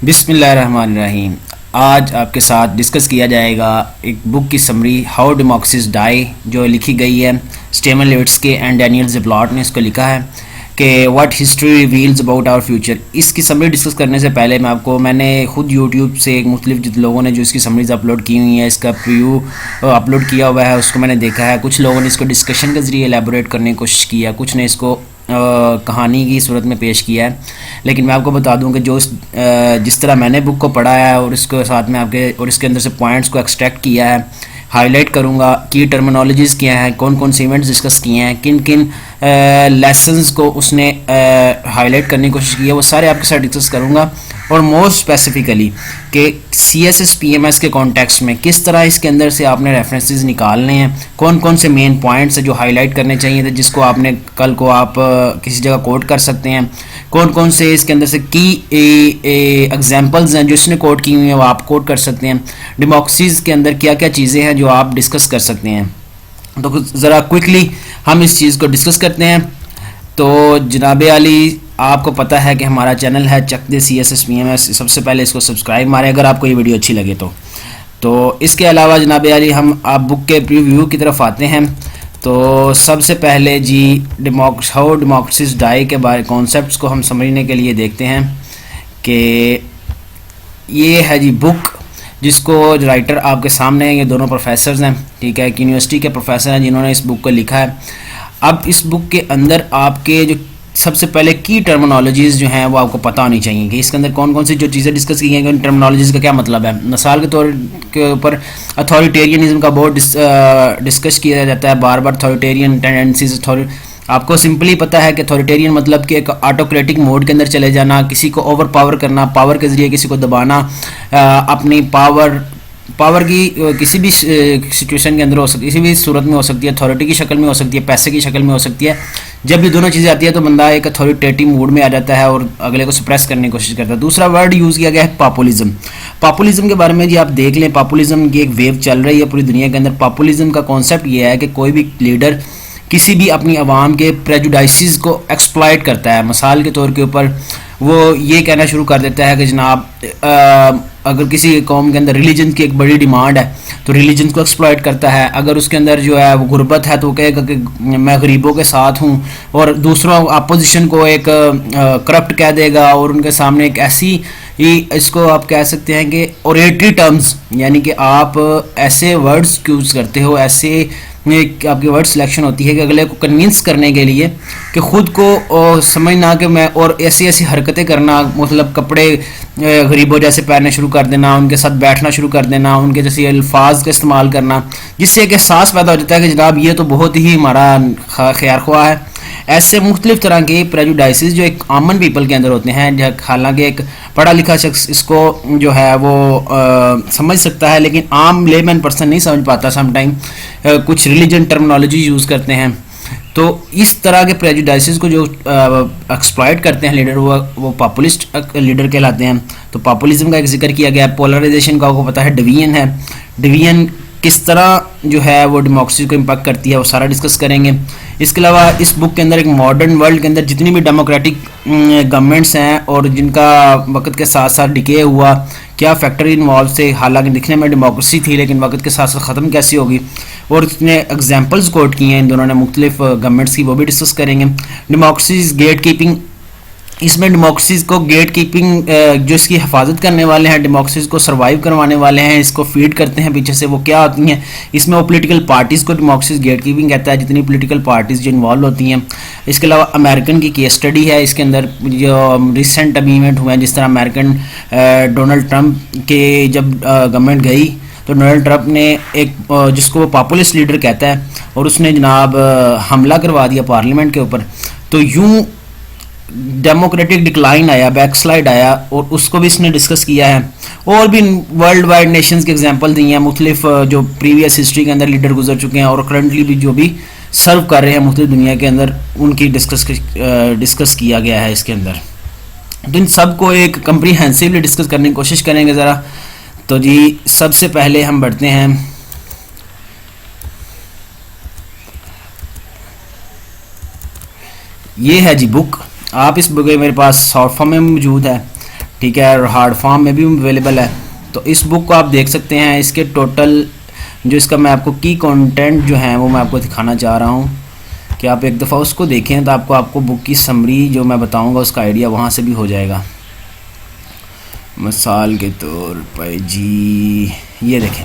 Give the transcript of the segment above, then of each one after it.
बिस्मिल्लाहिर्रहमानिर्रहीम। आज आपके साथ डिस्कस किया जाएगा एक बुक की समरी हाउ डेमोक्रेसीज डाई, जो लिखी गई है स्टेमन लेविट्स्की एंड डैनियल ज़िप्लॉट ने इसको लिखा है कि what history reveals about our future. इसकी समरी डिस्कस करने से पहले मैंने खुद यूट्यूब से एक मुख्तलिफ लोगों ने जो इसकी समरीज अपलोड की हुई है, इसका प्रीव्यू अपलोड किया हुआ है, उसको मैंने देखा है। कुछ लोगों ने इसको डिस्कशन के ज़रिए एलेबोरेट करने की कोशिश की है, कुछ ने इसको कहानी की सूरत में पेश किया है। लेकिन मैं आपको बता दूं कि जिस तरह मैंने बुक को पढ़ा है और इसके साथ में इसके अंदर से पॉइंट्स को एक्सट्रैक्ट किया है, हाईलाइट करूंगा की टर्मिनोलॉजीज़ क्या हैं, कौन कौन से इवेंट्स डिस्कस किए हैं, किन किन लेसन्स को उसने हाईलाइट करने की कोशिश की है, वो सारे आपके साथ डिस्कस करूंगा। और मोस्ट स्पेसिफिकली कि CSS PMS के कॉन्टेक्स्ट में किस तरह इसके अंदर से आपने रेफरेंसेस निकालने हैं, कौन कौन से मेन पॉइंट्स हैं जो हाईलाइट करने चाहिए थे, जिसको आपने कल को आप किसी जगह कोट कर सकते हैं, कौन कौन से इसके अंदर से की एग्जांपल्स हैं जो इसने कोट की हुई हैं वो आप कोट कर सकते हैं। डेमोक्रेसीज के अंदर क्या क्या चीज़ें हैं जो आप डिस्कस कर सकते हैं। तो ज़रा क्विकली हम इस चीज़ को डिस्कस करते हैं। तो जनाब आली, आपको पता है कि हमारा चैनल है चक दे CSS PMS। सबसे पहले इसको सब्सक्राइब मारें अगर आपको ये वीडियो अच्छी लगे तो इसके अलावा जनाब आली हम आप बुक के प्रीव्यू की तरफ आते हैं। तो सबसे पहले जी हाउ डेमोक्रेसीज डाई के बारे कॉन्सेप्ट्स को हम समझने के लिए देखते हैं कि ये है जी बुक, जिसको राइटर आपके सामने हैं, ये दोनों प्रोफेसर्स हैं, ठीक है, एक यूनिवर्सिटी के प्रोफेसर हैं जिन्होंने इस बुक को लिखा है। अब इस बुक के अंदर आपके जो सबसे पहले की टर्मिनोलॉजीज़ जो हैं वो आपको पता होनी चाहिए कि इसके अंदर कौन कौन सी जो चीज़ें डिस्कस की गई हैं, उन टर्मिनोलॉजीज़ का क्या मतलब है। मिसाल के तौर के ऊपर अथॉरिटेरियनिज्म का बहुत डिस्कस किया जाता है बार बार। अथॉरिटेरियन टेंडेंसीज, आपको सिंपली पता है कि अथॉरिटेरियन मतलब कि एक ऑटोक्रेटिक मोड के अंदर चले जाना, किसी को ओवर पावर करना, पावर के ज़रिए किसी को दबाना, अपनी पावर की किसी भी सिचुएशन के अंदर हो सकती है, किसी भी सूरत में हो सकती है, अथॉरिटी की शक्ल में हो सकती है, पैसे की शक्ल में हो सकती है। जब ये दोनों चीज़ें आती है तो बंदा एक अथॉरिटेटिव मूड में आ जाता है और अगले को सप्रेस करने की कोशिश करता है। दूसरा वर्ड यूज़ किया गया है पॉपुलिज्म। पॉपुलिज्म के बारे में जी आप देख लें, पॉपुलिज्म की एक वेव चल रही है पूरी दुनिया के अंदर। पॉपुलिज्म का कॉन्सेप्ट ये है कि कोई भी लीडर किसी भी अपनी आवाम के प्रेजुडाइसिस को एक्सप्लॉइट करता है। मिसाल के तौर के ऊपर वो ये कहना शुरू कर देता है कि जनाब अगर किसी कौम के अंदर रिलीजन की एक बड़ी डिमांड है तो रिलीजन को एक्सप्लॉइट करता है। अगर उसके अंदर जो है वो गुर्बत है तो वो कहेगा कि मैं गरीबों के साथ हूँ, और दूसरों अपोजिशन को एक करप्ट कह देगा और उनके सामने एक ऐसी इसको आप कह सकते हैं कि ओरेटरी टर्म्स, यानी कि आप ऐसे वर्ड्स यूज़ करते हो, ऐसे आपकी वर्ड सिलेक्शन होती है कि अगले को कन्विंस करने के लिए कि ख़ुद को समझना कि मैं, और ऐसी ऐसी हरकतें करना, मतलब कपड़े गरीबों जैसे पहनने शुरू कर देना, उनके साथ बैठना शुरू कर देना, उनके जैसे अल्फाज का इस्तेमाल करना, जिससे एक एहसास पैदा हो जाता है कि जनाब ये तो बहुत ही हमारा खैर ख्वाह है। ऐसे मुख्तलिफ तरह के प्रेजुडाइसिस जो एक कॉमन पीपल के अंदर होते हैं, हालांकि एक पढ़ा लिखा शख्स इसको जो है वो समझ सकता है, लेकिन आम लेमैन पर्सन नहीं समझ पाता। समटाइम कुछ रिलीजन टर्मिनोलॉजी यूज़ करते हैं। तो इस तरह के प्रेजुडाइसिस को जो एक्सप्लॉइट करते हैं लीडर, वो पॉपुलिस्ट लीडर कहलाते हैं। तो पॉपुलिज्म का एक जिक्र किया गया। पोलराइजेशन का आपको पता है, डिवीजन है, डिवीजन किस तरह जो है वो डेमोक्रेसी को इम्पैक्ट करती है, वो सारा डिस्कस करेंगे। इसके अलावा इस बुक के अंदर एक मॉडर्न वर्ल्ड के अंदर जितनी भी डेमोक्रेटिक गवर्नमेंट्स हैं और जिनका वक्त के साथ साथ डिके हुआ, क्या फैक्टर इन्वॉल्व थे, हालांकि दिखने में डेमोक्रेसी थी लेकिन वक्त के साथ साथ ख़त्म कैसे होगी, और इसने एग्जांपल्स कोट किए हैं इन दोनों ने मुख्तलिफ गवर्नमेंट्स की, वो भी डिस्कस करेंगे। डेमोक्रेसीज गेट कीपिंग, इसमें डेमोक्रेसीज को गेट कीपिंग जो इसकी हिफाजत करने वाले हैं, डेमोक्रेसीज को सर्वाइव करवाने वाले हैं, इसको फीड करते हैं पीछे से, वो क्या होती हैं। इसमें वो पॉलिटिकल पार्टीज़ को डेमोक्रेसीज गेट कीपिंग कहता है, जितनी पॉलिटिकल पार्टीज़ जो इन्वॉल्व होती हैं। इसके अलावा अमेरिकन की केस स्टडी है इसके अंदर, जो रिसेंट अभी इवेंट हुए हैं, जिस तरह अमेरिकन डोनाल्ड ट्रंप के जब गवर्नमेंट गई तो डोनाल्ड ट्रंप ने एक जिसको वो पॉपुलिस्ट लीडर कहता है, और उसने जनाब हमला करवा दिया पार्लियामेंट के ऊपर। तो यूँ डेमोक्रेटिक डिक्लाइन आया, बैकस्लाइड आया, और उसको भी इसने डिस्कस किया है। और भी वर्ल्ड वाइड नेशंस के एग्जांपल दिए हैं, मुख्तलिफ जो प्रीवियस हिस्ट्री के अंदर लीडर गुजर चुके हैं और करंटली भी जो भी सर्व कर रहे हैं मुख्तलिफ दुनिया के अंदर, उनकी डिस्कस किया गया है इसके अंदर। तो इन सब को एक कम्प्रीहेंसिवली डिस्कस करने की कोशिश करेंगे ज़रा। तो जी सबसे पहले हम बढ़ते हैं, ये है जी बुक। आप इस बुक मेरे पास शॉर्ट फॉर्म में मौजूद है, ठीक है, और हार्ड फॉर्म में भी अवेलेबल है। तो इस बुक को आप देख सकते हैं। इसके टोटल जो इसका मैं आपको की कंटेंट जो है वो मैं आपको दिखाना चाह रहा हूँ कि आप एक दफ़ा उसको देखें तो आपको बुक की समरी जो मैं बताऊँगा उसका आइडिया वहाँ से भी हो जाएगा। मिसाल के तौर पर जी ये देखें,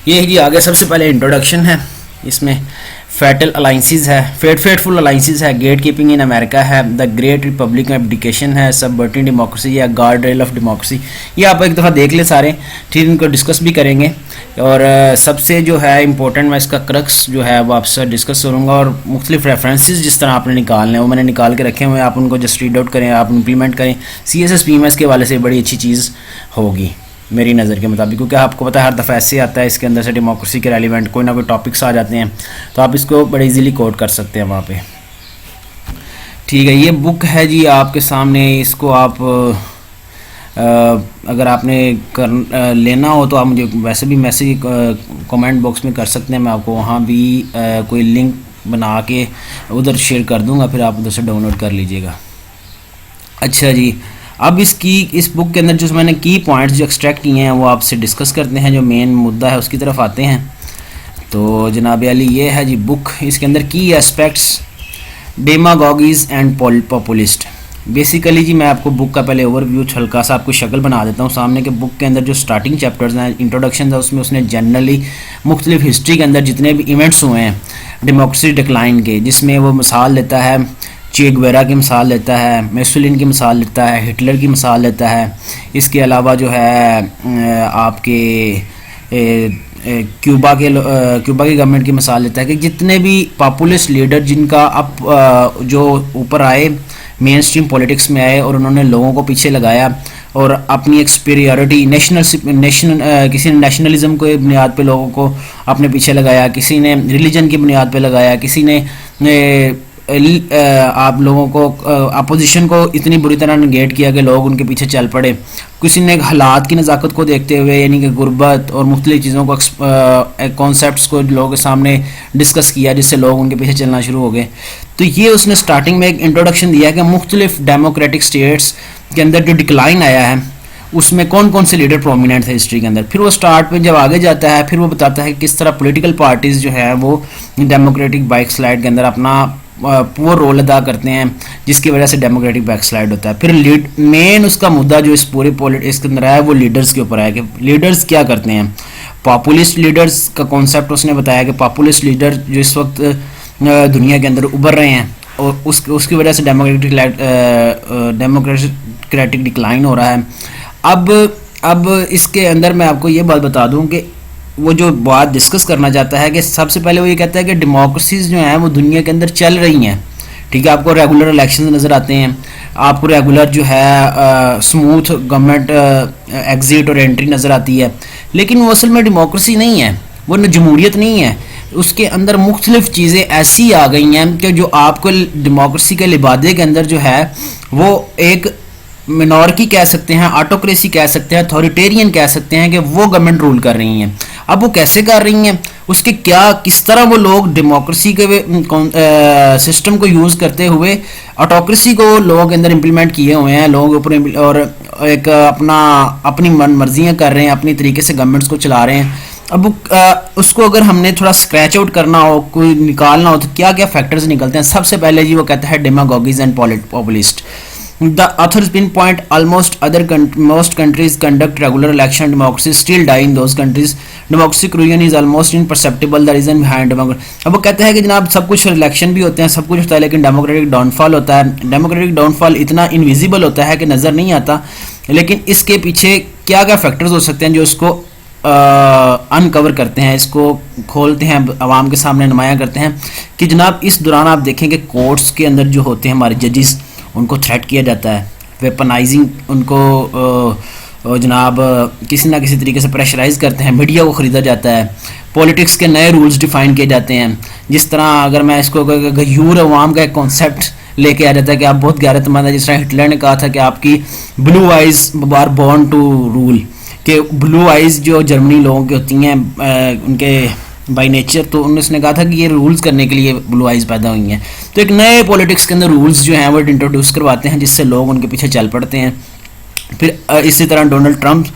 ये जी आगे सबसे पहले इंट्रोडक्शन है, इसमें फैटल अलाइंसेस है, फेटफुल अलाइंसेस है, गेट कीपिंग इन अमेरिका है, द ग्रेट रिपब्लिक एब्डिकेशन है, सबवर्टिंग डेमोक्रेसी या गार्ड रेल ऑफ डेमोक्रेसी। ये आप एक दफ़ा देख ले सारे, ठीक, इनको डिस्कस भी करेंगे। और सबसे जो है इंपॉर्टेंट मैं इसका क्रक्स जो है वो आपसे डिस्कस करूँगा, और मुख्तलिफ रेफरेंसेस जिस तरह आपने निकालने हैं वो मैंने निकाल के रखे हुए हैं, आप उनको जस्ट रीड आउट करें, आप इम्प्लीमेंट करें। CSS PMS के वाले से बड़ी अच्छी चीज़ होगी मेरी नज़र के मुताबिक, क्योंकि आपको पता है हर दफ़ा ऐसे आता है इसके अंदर से डेमोक्रेसी के रेलिवेंट कोई ना कोई टॉपिक्स आ जाते हैं, तो आप इसको बड़े इजीली कोट कर सकते हैं वहाँ पे। ठीक है, ये बुक है जी आपके सामने। इसको आप अगर आपने लेना हो तो आप मुझे वैसे भी मैसेज कमेंट बॉक्स में कर सकते हैं, मैं आपको वहाँ भी कोई लिंक बना के उधर शेयर कर दूँगा, फिर आप उधर से डाउनलोड कर लीजिएगा। अच्छा जी, अब इस बुक के अंदर जो मैंने की पॉइंट्स जो एक्सट्रैक्ट किए हैं वो आपसे डिस्कस करते हैं, जो मेन मुद्दा है उसकी तरफ आते हैं। तो जनाब अली ये है जी बुक, इसके अंदर की एस्पेक्ट्स डेमागॉगीज एंड पॉपुलिस्ट। बेसिकली जी मैं आपको बुक का पहले ओवरव्यू हल्का सा आपको शक्ल बना देता हूँ सामने के। बुक के अंदर जो स्टार्टिंग चैप्टर्स हैं, इंट्रोडक्शन है, उसमें उसने जनरली मुख्तलिफ हिस्ट्री के अंदर जितने भी इवेंट्स हुए हैं डेमोक्रेसी डिक्लाइन के, जिसमें वो मिसाल लेता है चे गुवेरा की मिसाल लेता है, मुसोलिनी की मिसाल लेता है, हिटलर की मिसाल लेता है। इसके अलावा जो है आपके क्यूबा की गवर्नमेंट की मिसाल लेता है कि जितने भी पॉपुलिस्ट लीडर जिनका अब जो ऊपर आए, मेन स्ट्रीम पॉलिटिक्स में आए और उन्होंने लोगों को पीछे लगाया और अपनी एक सुपीरियरिटी किसी ने नेशनलिज्म के बुनियाद पे लोगों को अपने पीछे लगाया, किसी ने रिलीजन की बुनियाद पे लगाया, किसी ने आप लोगों को अपोजिशन को इतनी बुरी तरह निगेट किया कि लोग उनके पीछे चल पड़े। किसी ने हालात की नज़ाकत को देखते हुए यानी कि गुर्बत और मुख्तलिफ चीज़ों को कॉन्सेप्ट्स को लोगों के सामने डिस्कस किया, जिससे लोग उनके पीछे चलना शुरू हो गए। तो ये उसने स्टार्टिंग में एक इंट्रोडक्शन दिया कि मुख्तलिफ डेमोक्रेटिक स्टेट्स के अंदर जो डिक्लाइन आया है उसमें कौन कौन से लीडर प्रोमिनेंट थे हिस्ट्री के अंदर। फिर वो स्टार्ट में जब आगे जाता है फिर वो बताता है किस तरह पॉलिटिकल पार्टीज़ जो है वो डेमोक्रेटिक बैकस्लाइड के अंदर अपना पुअर रोल अदा करते हैं, जिसकी वजह से डेमोक्रेटिक बैकस्लाइड होता है। फिर मेन उसका मुद्दा जो इस पूरे पॉलिटिक्स के अंदर है वो लीडर्स के ऊपर है कि लीडर्स क्या करते हैं। पॉपुलिस्ट लीडर्स का कॉन्सेप्ट उसने बताया कि पॉपुलिस्ट लीडर जो इस वक्त दुनिया के अंदर उभर रहे हैं और उसकी वजह से डेमोक्रेटिक डिक्लाइन हो रहा है। अब इसके अंदर मैं आपको ये बात बता दूं कि वो जो बात डिस्कस करना चाहता है कि सबसे पहले वो ये कहता है कि डेमोक्रेसीज जो हैं वो दुनिया के अंदर चल रही हैं, ठीक है। आपको रेगुलर इलेक्शन नज़र आते हैं, आपको रेगुलर जो है स्मूथ गवर्नमेंट एग्जिट और एंट्री नज़र आती है, लेकिन वो असल में डेमोक्रेसी नहीं है, वो जमहूरियत नहीं है। उसके अंदर मुख्तलिफ चीज़ें ऐसी आ गई हैं कि जो आपको डेमोक्रेसी के लिबादे के अंदर जो है वो एक मिनॉरिटी कह सकते हैं, ऑटोक्रेसी कह सकते हैं, अथॉरिटेरियन कह सकते हैं कि वो गवर्नमेंट रूल कर रही हैं। अब वो कैसे कर रही हैं, उसके किस तरह वो लोग डेमोक्रेसी के सिस्टम को यूज़ करते हुए ऑटोक्रेसी को लोगों के अंदर इम्प्लीमेंट किए हुए हैं, लोगों के ऊपर और एक अपनी मन मर्जियाँ कर रहे हैं, अपनी तरीके से गवर्नमेंट्स को चला रहे हैं। अब उसको अगर हमने थोड़ा स्क्रैच आउट करना हो, कोई निकालना हो, तो क्या क्या फैक्टर्स निकलते हैं। सबसे पहले जी वो कहता है demagogues and populist. The authors pinpoint most countries conduct regular election. Democracy still die in those countries. Democratic ruin is almost imperceptible. The reason behind democracy. अब वो कहते हैं कि जनाब सब कुछ इलेक्शन भी होते हैं, सब कुछ होता है, लेकिन डेमोक्रेटिक डाउनफॉल होता है। डेमोक्रेटिक डाउनफॉल इतना इनविजिबल होता है कि नज़र नहीं आता, लेकिन इसके पीछे क्या क्या फैक्टर्स हो सकते हैं जो इसको अनकवर करते हैं, इसको खोलते हैं, आवाम के सामने नुमाया करते हैं कि जनाब इस दौरान आप देखें कि कोर्ट्स के अंदर जो होते हैं हमारे जजेस, उनको थ्रेट किया जाता है, वेपनाइजिंग उनको जनाब किसी ना किसी तरीके से प्रेशराइज करते हैं, मीडिया को ख़रीदा जाता है, पॉलिटिक्स के नए रूल्स डिफ़ाइन किए जाते हैं। जिस तरह अगर मैं इसको गयूर अवाम का एक कॉन्सेप्ट लेके आ जाता है कि आप बहुत गैरतमंद है, जिस तरह हिटलर ने कहा था कि आपकी blue eyes are born to rule, कि ब्लू आइज़ जो जर्मनी लोगों की होती हैं उनके बाई नेचर, तो उन्होंने कहा था कि ये रूल्स करने के लिए ब्लू आइज़ पैदा हुई हैं। तो एक नए पॉलिटिक्स के अंदर रूल्स जो हैं वो इंट्रोड्यूस करवाते हैं, जिससे लोग उनके पीछे चल पड़ते हैं फिर इसी तरह डोनाल्ड ट्रंप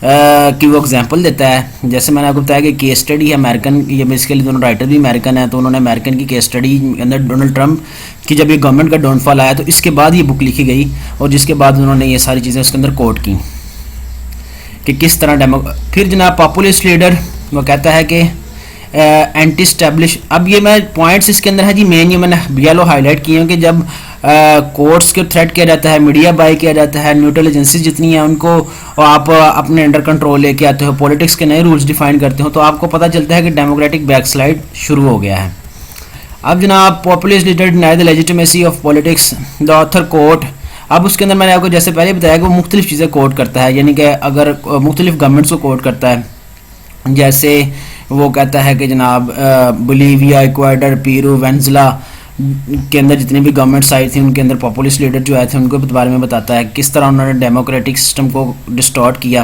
की वो एग्जांपल देता है। जैसे मैंने आपको बताया कि केस स्टडी है अमेरिकन, ये बेसिकली दोनों राइटर भी अमेरिकन है, तो उन्होंने अमेरिकन की केस स्टडी के अंदर डोनाल्ड ट्रंप की जब ये गवर्नमेंट का डाउनफॉल आया तो इसके बाद ये बुक लिखी गई, और जिसके बाद उन्होंने ये सारी चीज़ें उसके अंदर कोट की कि किस तरह फिर जनाब पॉपुलिस्ट लीडर वो कहता है कि एंटी स्टैब्लिश। अब ये मैं पॉइंट्स इसके अंदर है जी, मेन ये मैंने येलो हाईलाइट किए हैं कि जब कोर्ट्स के थ्रेट किया जाता है, मीडिया बाय किया जाता है, न्यूट्रल एजेंसीज जितनी हैं उनको आप अपने अंडर कंट्रोल लेके आते हो, पॉलिटिक्स के नए रूल्स डिफाइन करते हो, तो आपको पता चलता है कि डेमोक्रेटिक बैकस्लाइड शुरू हो गया है। अब जनाब populist leader deny the legitimacy of politics, the author quote. अब उसके अंदर मैंने आपको जैसे पहले बताया कि वो मुख्तलिफ चीज़ें कोट करता है, यानी कि अगर मुख्तलिफ गवर्नमेंट्स को कोट करता है, जैसे वो कहता है कि जनाब बोलीविया, इक्वाडोर, पेरू, वेनेजुला के अंदर जितनी भी गवर्नमेंट्स आई थी उनके अंदर पॉपुलिस्ट लीडर जो आए थे उनको बारे में बताता है किस तरह उन्होंने डेमोक्रेटिक सिस्टम को डिस्टॉर्ट किया।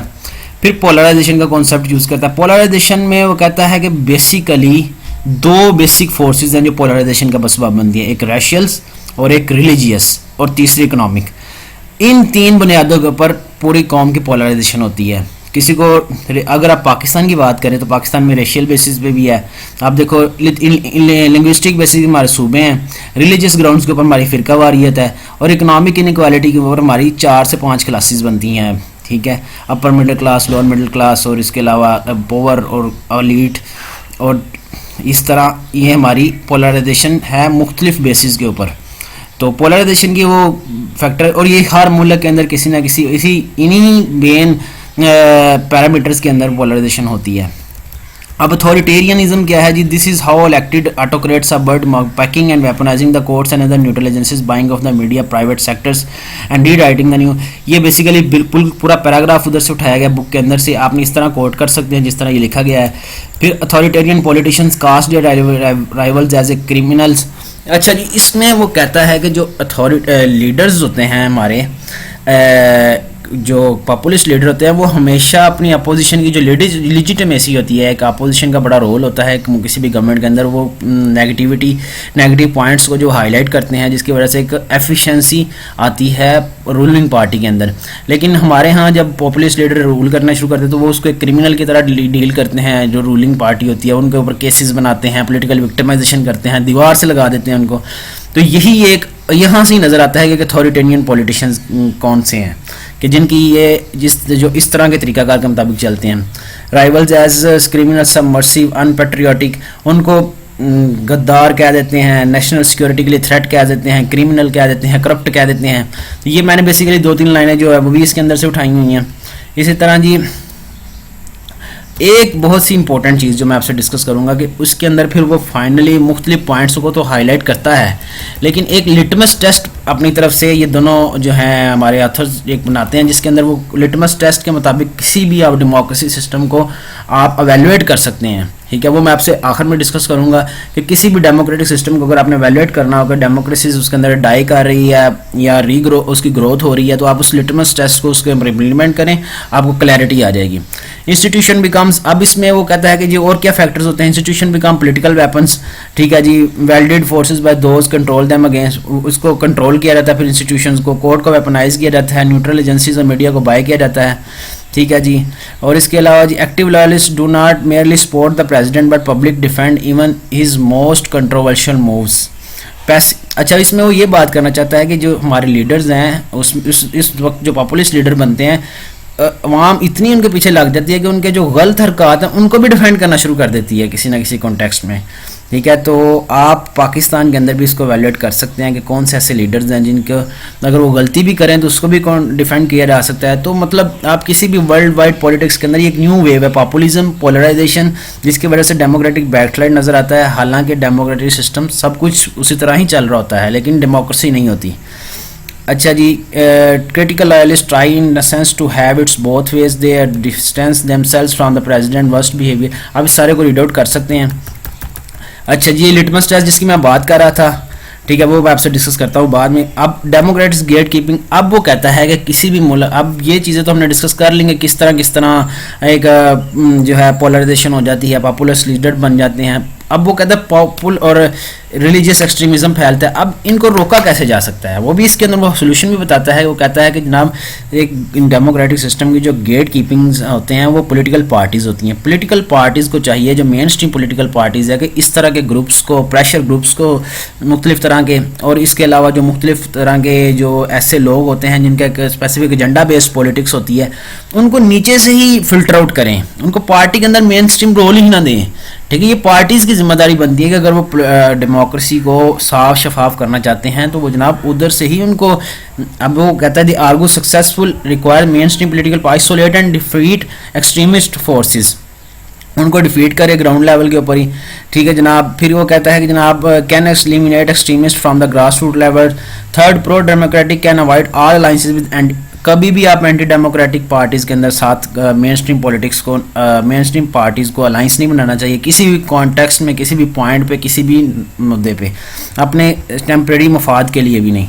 फिर पोलराइजेशन का कॉन्सेप्ट यूज़ करता है। पोलराइजेशन में वो कहता है कि बेसिकली दो बेसिक फोर्सेस हैं जो पोलराइजेशन का बसबाब बनती है, एक रैशियल्स और एक रिलीजियस और तीसरी इकोनॉमिक। इन तीन बुनियादों के ऊपर पूरी कौम की पोलराइजेशन होती है। किसी को अगर आप पाकिस्तान की बात करें तो पाकिस्तान में रेशियल बेसिस पे भी है, आप देखो लिंग्विस्टिक बेसिस पे हमारे सूबे हैं, रिलीजियस ग्राउंड्स के ऊपर हमारी फ़िरकावारियत है, और इकोनॉमिक इनइक्वालिटी के ऊपर हमारी 4 से 5 क्लासेस बनती हैं, ठीक है, upper middle class, lower middle class, और इसके अलावा पोवर और एलीट, और इस तरह ये हमारी पोलराइजेशन है मुख्तलिफ बेसिस के ऊपर। तो पोलराइजेशन की वो फैक्टर, और ये हर मुल्क के अंदर किसी ना किसी इन्हीं मेन पैरामीटर्स के अंदर पोलराइजेशन होती है। अब अथॉरिटेरियनिज्म क्या है जी? This is how elected autocrats are bird packing and weaponising the courts and other neutral agencies, buying off the media, private sectors and rewriting the new. ये बेसिकली बिल्कुल पूरा पैराग्राफ उधर से उठाया गया बुक के अंदर से, आपने इस तरह कोट कर सकते हैं जिस तरह ये लिखा गया है। फिर authoritarian politicians cast their rivals as a criminals. अच्छा जी, इसमें वो कहता है कि जो लीडर्स होते हैं हमारे, जो पॉपुलिस्ट लीडर होते हैं वो हमेशा अपनी अपोजिशन की जो लिजिटिमेसी होती है, एक अपोजिशन का बड़ा रोल होता है किसी भी गवर्नमेंट के अंदर, वो नेगेटिव पॉइंट्स को जो हाईलाइट करते हैं, जिसकी वजह से एक एफिशिएंसी आती है रूलिंग पार्टी के अंदर। लेकिन हमारे यहाँ जब पॉपुलिस्ट लीडर रूल करना शुरू करते हैं तो वो उसको एक क्रिमिनल की तरह डील करते हैं, जो रूलिंग पार्टी होती है उनके ऊपर केसेस बनाते हैं, पॉलिटिकल विक्टिमाइजेशन करते हैं, दीवार से लगा देते हैं उनको। तो यही एक यहाँ से ही नज़र आता है कि अथॉरिटेरियन पॉलिटिशियंस कौन से हैं कि जिनकी ये जो इस तरह के तरीकाकार के मुताबिक चलते हैं। राइवल्स एज क्रिमिनल, सबमर्सिव, अनपेट्रियोटिक, उनको गद्दार कह देते हैं, नेशनल सिक्योरिटी के लिए थ्रेट कह देते हैं, क्रिमिनल कह देते हैं, करप्ट कह देते हैं। तो ये मैंने बेसिकली 2-3 लाइनें जो है वो भी इसके अंदर से उठाई हुई हैं। इसी तरह जी एक बहुत सी इंपॉर्टेंट चीज़ जो मैं आपसे डिस्कस करूंगा कि उसके अंदर फिर वो फाइनली मुख्तलिफ पॉइंट्स को तो हाईलाइट करता है, लेकिन एक लिटमस टेस्ट अपनी तरफ से ये दोनों जो हैं हमारे ऑथर्स एक बनाते हैं, जिसके अंदर वो लिटमस टेस्ट के मुताबिक किसी भी आप डेमोक्रेसी सिस्टम को आप एवेलुएट कर सकते हैं। ठीक है, वो मैं आपसे आखिर में डिस्कस करूंगा कि किसी भी डेमोक्रेटिक सिस्टम को अगर आपने एवेलुएट करना होगा, डेमोक्रेसी उसके अंदर डाई कर रही है या उसकी ग्रोथ हो रही है, तो आप उस लिटमस टेस्ट को उसके इम्प्लीमेंट करें, आपको क्लैरिटी आ जाएगी। इंस्टीट्यूशन बिकम्स, अब इसमें वो कहता है कि जी और क्या फैक्टर्स होते हैं। इंस्टीट्यूशन बिकम पॉलिटिकल वेपन्स, ठीक है जी, wielded forces by those control them against, उसको कंट्रोल किया जाता है। फिर इंस्टीट्यूशंस को, कोर्ट को वेपनाइज किया जाता है, न्यूट्रल एजेंसीज और मीडिया को बाय किया जाता है, ठीक है जी। और इसके अलावा जी active loyalist do not merely support the president but public defend even his most controversial moves. अच्छा, इसमें वो ये बात करना चाहता है कि जो हमारे लीडर्स हैं इस वक्त जो पॉपुलिस्ट लीडर बनते हैं, अवाम इतनी उनके पीछे लग जाती है कि उनके जो गलत हरकत हैं उनको भी डिफेंड करना शुरू कर देती है किसी ना किसी कॉन्टेक्स्ट में। ठीक है, तो आप पाकिस्तान के अंदर भी इसको वैल्यूएट कर सकते हैं कि कौन से ऐसे लीडर्स हैं जिनको अगर वो गलती भी करें तो उसको भी डिफेंड किया जा सकता है। तो मतलब आप किसी भी वर्ल्ड वाइड पॉलिटिक्स के अंदर एक न्यू वेव है, पॉपुलिज्म, पोलराइजेशन, जिसकी वजह से डेमोक्रेटिक बैकस्लाइड नज़र आता है। हालांकि डेमोक्रेटिक सिस्टम सब कुछ उसी तरह ही चल रहा होता है, लेकिन डेमोक्रेसी नहीं होती। अच्छा जी, critical loyalist try in the sense to have its both ways, they distance themselves from the president worst behaviour. आप इस सारे को रीड आउट कर सकते हैं। अच्छा जी, ये लिटमस टेस्ट जिसकी मैं बात कर रहा था, ठीक है, वो मैं आपसे डिस्कस करता हूँ बाद में। अब डेमोक्रेट्स गेट कीपिंग, अब वो कहता है कि किसी भी मुल्क, अब ये चीज़ें तो हमने डिस्कस कर लेंगे किस तरह एक जो है पोलराइजेशन हो जाती है, पॉपुलिस्ट लीडर बन जाते हैं। अब वो कहता है पॉपुल और रिलीजियस एक्सट्रीमिज्म फैलता है, अब इनको रोका कैसे जा सकता है, वो भी इसके अंदर वो सोल्यूशन भी बताता है। वो कहता है कि जनाब एक डेमोक्रेटिक सिस्टम की जो गेट कीपिंग्स होते हैं वो पॉलिटिकल पार्टीज़ होती हैं। पॉलिटिकल पार्टीज़ को चाहिए, जो मेन स्ट्रीम पॉलिटिकल पार्टीज़ है, कि इस तरह के ग्रुप्स को, प्रेशर ग्रुप्स को, मुख्तलिफ तरह के, और इसके अलावा जो मुख्तलिफ तरह के जो ऐसे लोग होते हैं जिनका एक स्पेसिफिक एजेंडा बेस्ड पॉलिटिक्स होती है, उनको नीचे से ही फिल्टर आउट करें, उनको पार्टी के अंदर मेन स्ट्रीम रोल ही ना दें। ठीक है, ये पार्टीज़ की जिम्मेदारी बनती है कि अगर वो डेमोक्रेसी को साफ शफाफ करना चाहते हैं तो वो जनाब उधर से ही उनको, अब वो कहता है the argue successful require main stream political isolate and defeat extremist forces, उनको डिफीट करे ग्राउंड लेवल के ऊपर ही। ठीक है जनाब, फिर वो कहता है कि जनाब can eliminate extremist from the grass root level. Third, pro democratic can avoid all alliances with and, कभी भी आप एंटी डेमोक्रेटिक पार्टीज़ के अंदर साथ मेन स्ट्रीम पॉलिटिक्स को, मेन स्ट्रीम पार्टीज़ को अलाइंस नहीं बनाना चाहिए किसी भी कॉन्टेक्स्ट में, किसी भी पॉइंट पे, किसी भी मुद्दे पे, अपने टेम्प्रेरी मफाद के लिए भी नहीं।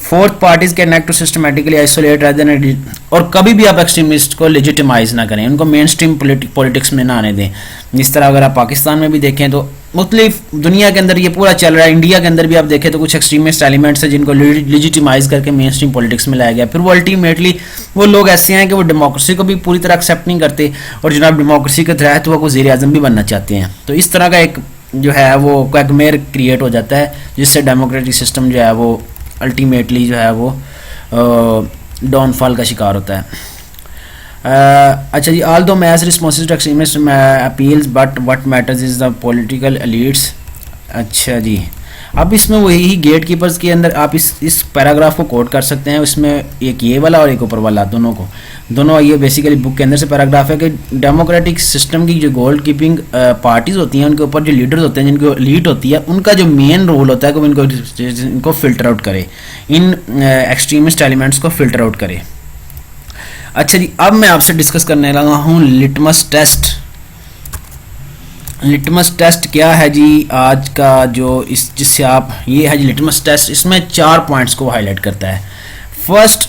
Fourth, parties can act to systematically isolate rather than, और कभी भी आप एक्सट्रीमिस्ट को लेजिटिमाइज ना करें, उनको मेन स्ट्रीम पॉलिटिक्स में ना आने दें। जिस तरह अगर आप पाकिस्तान में भी देखें तो मुख्तलिफ दुनिया के अंदर ये पूरा चल रहा है, इंडिया के अंदर भी आप देखें तो कुछ एक्सट्रीमिस्ट एलिमेंट्स हैं जिनको लेजिटिमाइज करके मेन स्ट्रीम पॉलिटिक्स में लाया गया। फिर वो अल्टीमेटली वो लोग ऐसे हैं कि वो डेमोक्रेसी को भी पूरी तरह एक्सेप्ट नहीं करते और जनाब डेमोक्रेसी के तहत वो वज़ीर आज़म भी बनना चाहते हैं। तो इस तरह का एक जो है वो क्वैगमेयर क्रिएट हो जाता है, जिससे डेमोक्रेटिक सिस्टम जो है वो अल्टीमेटली जो है वो डाउनफॉल का शिकार होता है। अच्छा जी, all those mass responses to extremist appeals but what matters is the political elites. अच्छा जी, अब इसमें वही गेट कीपर्स के अंदर आप इस पैराग्राफ को कोट कर सकते हैं, इसमें एक ये वाला और एक ऊपर वाला, दोनों ये बेसिकली बुक के अंदर से पैराग्राफ है कि डेमोक्रेटिक सिस्टम की जो गोल्ड कीपिंग पार्टीज होती हैं उनके ऊपर जो लीडर्स होते हैं, जिनको लीड होती है, उनका जो मेन रोल होता है कि इनको फिल्टर आउट करे, इन एक्सट्रीमिस्ट एलिमेंट्स को फिल्टर आउट करे। अच्छा जी, अब मैं आपसे डिस्कस करने लगा हूँ लिटमस टेस्ट। लिटमस टेस्ट क्या है जी आज का जो जिससे आप, ये है जी लिटमस टेस्ट, इसमें 4 पॉइंट्स को हाईलाइट करता है। First,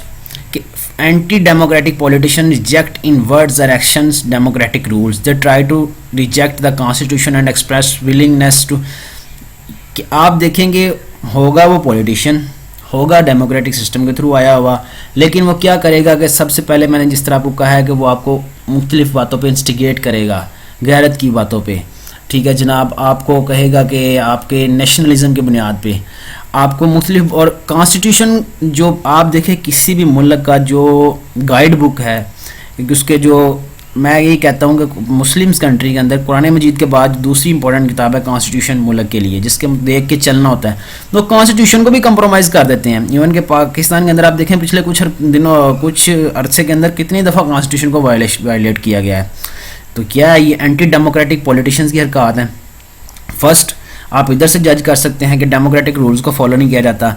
anti democratic politician reject in words और actions democratic rules, they try to reject the constitution and express willingness to, कि आप देखेंगे होगा वो पॉलिटिशियन, होगा डेमोक्रेटिक सिस्टम के थ्रू आया हुआ, लेकिन वो क्या करेगा कि सबसे पहले मैंने जिस तरह आपको कहा है कि वो आपको मुख्तलिफ बातों पे इंस्टिगेट करेगा, गैरत की बातों पे। ठीक है जनाब, आपको कहेगा कि आपके नेशनलिज्म की बुनियाद पे आपको मुख्तलिफ, और कॉन्स्टिट्यूशन जो आप देखें किसी भी मुल्क का जो गाइड बुक है, उसके जो, मैं यही कहता हूँ कि मुस्लिम्स कंट्री के अंदर कुरान मजीद के बाद दूसरी इंपॉर्टेंट किताब है कॉन्स्टिट्यूशन मुल्क के लिए, जिसके देख के चलना होता है। तो कॉन्स्टिट्यूशन को भी कंप्रोमाइज़ कर देते हैं। इवन के पाकिस्तान के अंदर आप देखें पिछले कुछ दिनों, कुछ अरसे के अंदर कितनी दफ़ा कॉन्स्टिट्यूशन को वायलेट किया गया है। तो क्या ये एंटी डेमोक्रेटिक पॉलिटिशियंस की हरकत है? फर्स्ट, आप इधर से जज कर सकते हैं कि डेमोक्रेटिक रूल्स को फॉलो नहीं किया जाता।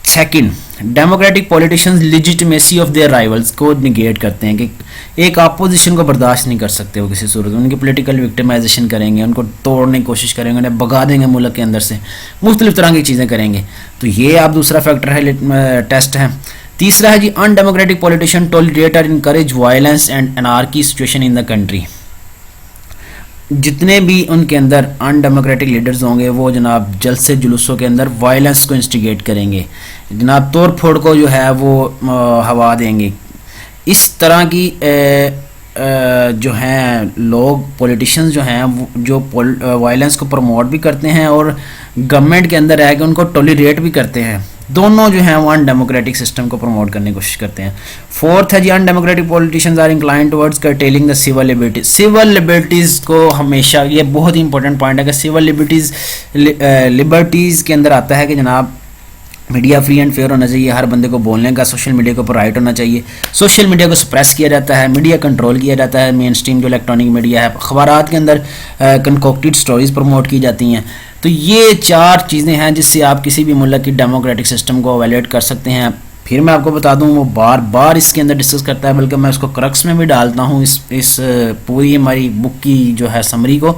Second, democratic politicians legitimacy of their rivals को निगेट करते हैं, कि एक अपोजिशन को बर्दाश्त नहीं कर सकते वो किसी सूरत में, उनकी पॉलिटिकल विक्टिमाइजेशन करेंगे, उनको तोड़ने की कोशिश करेंगे, उन्हें भगा देंगे मुल्क के अंदर से, मुख्तलिफ तरह की चीज़ें करेंगे। तो ये आप दूसरा फैक्टर है, टेस्ट है। तीसरा है जी, अनडेमोक्रेटिक पॉलिटिशियन टॉलरेट और encourage violence and anarchy situation in the country. जितने भी उनके अंदर अनडेमोक्रेटिक लीडर्स होंगे वो जनाब जलसे जुलूसों के अंदर वायलेंस को इंस्टिगेट करेंगे, जनाब तोड़ फोड़ को जो है वो हवा देंगे। इस तरह की जो हैं लोग, पॉलिटिशियंस जो हैं, जो वायलेंस को प्रमोट भी करते हैं और गवर्नमेंट के अंदर रह के उनको टॉलरेट भी करते हैं। दोनों जो हैं वो अनडेमोक्रेटिक सिस्टम को प्रमोट करने की कोशिश करते हैं। फोर्थ है जी, undemocratic politicians are incline towards curtailing the civil liberties. Civil liberties को हमेशा, ये बहुत ही इंपॉर्टेंट पॉइंट है कि सिविल लिबर्टीज़ के अंदर आता है कि जनाब मीडिया फ्री एंड फेयर होना चाहिए, हर बंदे को बोलने का, सोशल मीडिया के ऊपर राइट होना चाहिए। सोशल मीडिया को सप्रेस किया जाता है, मीडिया कंट्रोल किया जाता है, मेन स्ट्रीम जो इलेक्ट्रॉनिक मीडिया है, अखबारात के अंदर कंकोक्टेड स्टोरीज प्रमोट की जाती हैं। तो ये 4 चीज़ें हैं जिससे आप किसी भी मुल्क की डेमोक्रेटिक सिस्टम को एवेल्यूएट कर सकते हैं। फिर मैं आपको बता दूं, वो बार बार इसके अंदर डिस्कस करता है, बल्कि मैं उसको क्रक्स में भी डालता हूँ इस पूरी हमारी बुक की जो है समरी को।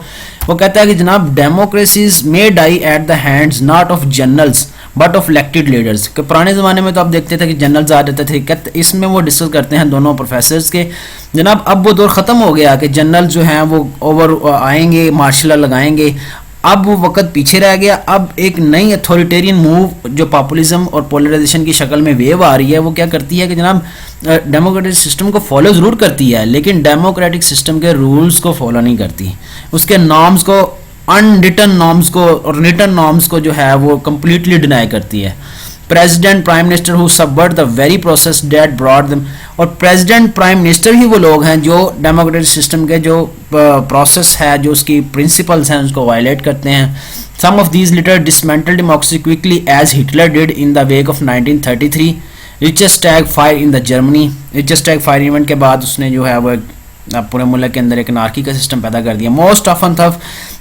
वो कहता है कि जनाब democracies may die at the hands not of generals but of elected leaders. कि पुराने ज़माने में तो आप देखते थे कि जनरल्स आ जाते थे, कहते इसमें वो डिस्कस करते हैं दोनों प्रोफेसर्स के, जनाब अब वो दौर ख़त्म हो गया कि जनरल जो हैं वो ओवर आएंगे, मार्शल लॉ लगाएंगे, अब वो वक्त पीछे रह गया। अब एक नई अथॉरिटेरियन मूव जो पॉपुलिज्म और पोलराइजेशन की शक्ल में वेव आ रही है, वो क्या करती है कि जनाब डेमोक्रेटिक सिस्टम को फॉलो ज़रूर करती है, लेकिन डेमोक्रेटिक सिस्टम के रूल्स को फॉलो नहीं करती, उसके नॉर्म्स को, अनरिटन नॉर्म्स को और रिटन नॉर्म्स को जो है वो कम्प्लीटली डिनाई करती है। President prime minister who subvert the very process that brought them, और प्रेसिडेंट प्राइम मिनिस्टर ही वो लोग हैं जो डेमोक्रेटिक सिस्टम के जो प्रोसेस है, जो उसकी प्रिंसिपल्स हैं, उसको वायलेट करते हैं। Some of these leader dismantle democracy quickly as Hitler did in the wake of 1933 Reichstag fire in the Germany. Reichstag fire event के बाद उसने जो है वो पूरे मुल्क के अंदर एक अनार्की का सिस्टम पैदा कर दिया। मोस्ट ऑफन था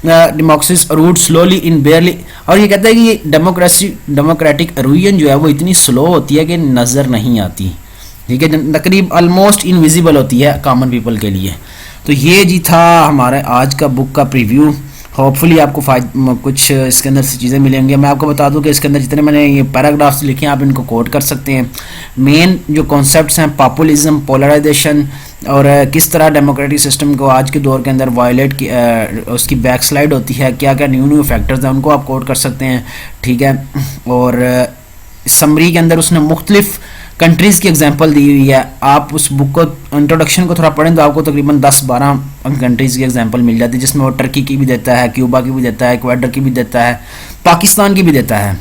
democracies root slowly in barely, और ये कहता है कि ये डेमोक्रेटिक रूयन जो है वो इतनी स्लो होती है कि नज़र नहीं आती, ठीक है, तकरीब ऑलमोस्ट इनविजिबल होती है कॉमन पीपल के लिए। तो ये जी था हमारे आज का बुक का प्रीव्यू। होपफुली आपको कुछ इसके अंदर से चीज़ें मिलेंगी। मैं आपको बता दूं कि इसके अंदर जितने मैंने ये पैराग्राफ्स लिखे हैं आप इनको कोट कर सकते हैं। मेन जो कॉन्सेप्ट्स हैं पॉपुलिज्म, पोलराइजेशन और किस तरह डेमोक्रेटिक सिस्टम को आज के दौर के अंदर वायलेट की उसकी बैक स्लाइड होती है, क्या क्या न्यू फैक्टर्स हैं उनको आप कोट कर सकते हैं, ठीक है। और समरी के अंदर उसने मुख्तलिफ कंट्रीज़ की एग्जांपल दी हुई है। आप उस बुक को इंट्रोडक्शन को थोड़ा पढ़ें तो आपको तकरीबन 10-12 कंट्रीज़ की एग्जांपल मिल जाती है, जिसमें वो टर्की की भी देता है, क्यूबा की भी देता है, इक्वाडोर की भी देता है, पाकिस्तान की भी देता है,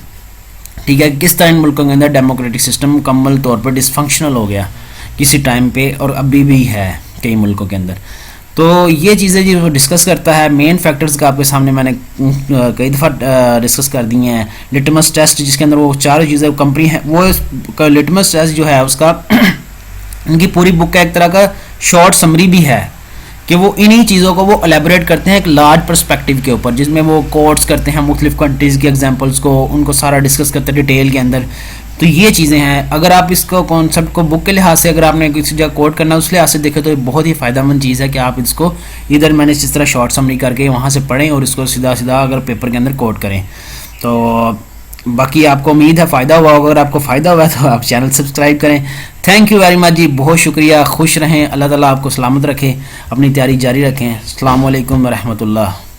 ठीक है। किस तरह इन मुल्कों के अंदर डेमोक्रेटिक सिस्टम मुकम्मल तौर पर डिसफंक्शनल हो गया किसी टाइम पे, और अभी भी है कई मुल्कों के अंदर। तो ये चीज़ें जो डिस्कस करता है, मेन फैक्टर्स का आपके सामने मैंने कई दफ़ा डिस्कस कर दी हैं। लिटमस टेस्ट जिसके अंदर वो चारों चीज़ें कंपनी है, वो लिटमस टेस्ट जो है उसका उनकी पूरी बुक का एक तरह का शॉर्ट समरी भी है कि वो इन्हीं चीज़ों को वो एलेबोरेट करते हैं एक लार्ज पर्सपेक्टिव के ऊपर, जिसमें वो कोट्स करते हैं मुख्तलिफ कंट्रीज़ की एग्जांपल्स को, उनको सारा डिस्कस करते हैं डिटेल के अंदर। तो ये चीज़ें हैं, अगर आप इसको कॉन्सेप्ट को बुक के लिहाज से अगर आपने किसी जगह कोट करना है उस लिहाज से देखें तो ये बहुत ही फ़ायदेमंद चीज़ है कि आप इसको इधर मैंने इस तरह शॉर्ट समरी करके वहाँ से पढ़ें और इसको सीधा सीधा अगर पेपर के अंदर कोट करें। तो बाकी आपको उम्मीद है फ़ायदा हुआ होगा। अगर आपको फ़ायदा हुआ तो आप चैनल सब्सक्राइब करें। थैंक यू वेरी मच जी, बहुत शुक्रिया। खुश रहें, अल्लाह ताला आपको सलामत रखे, अपनी तैयारी जारी रखें। अस्सलाम वालेकुम व रहमतुल्लाह।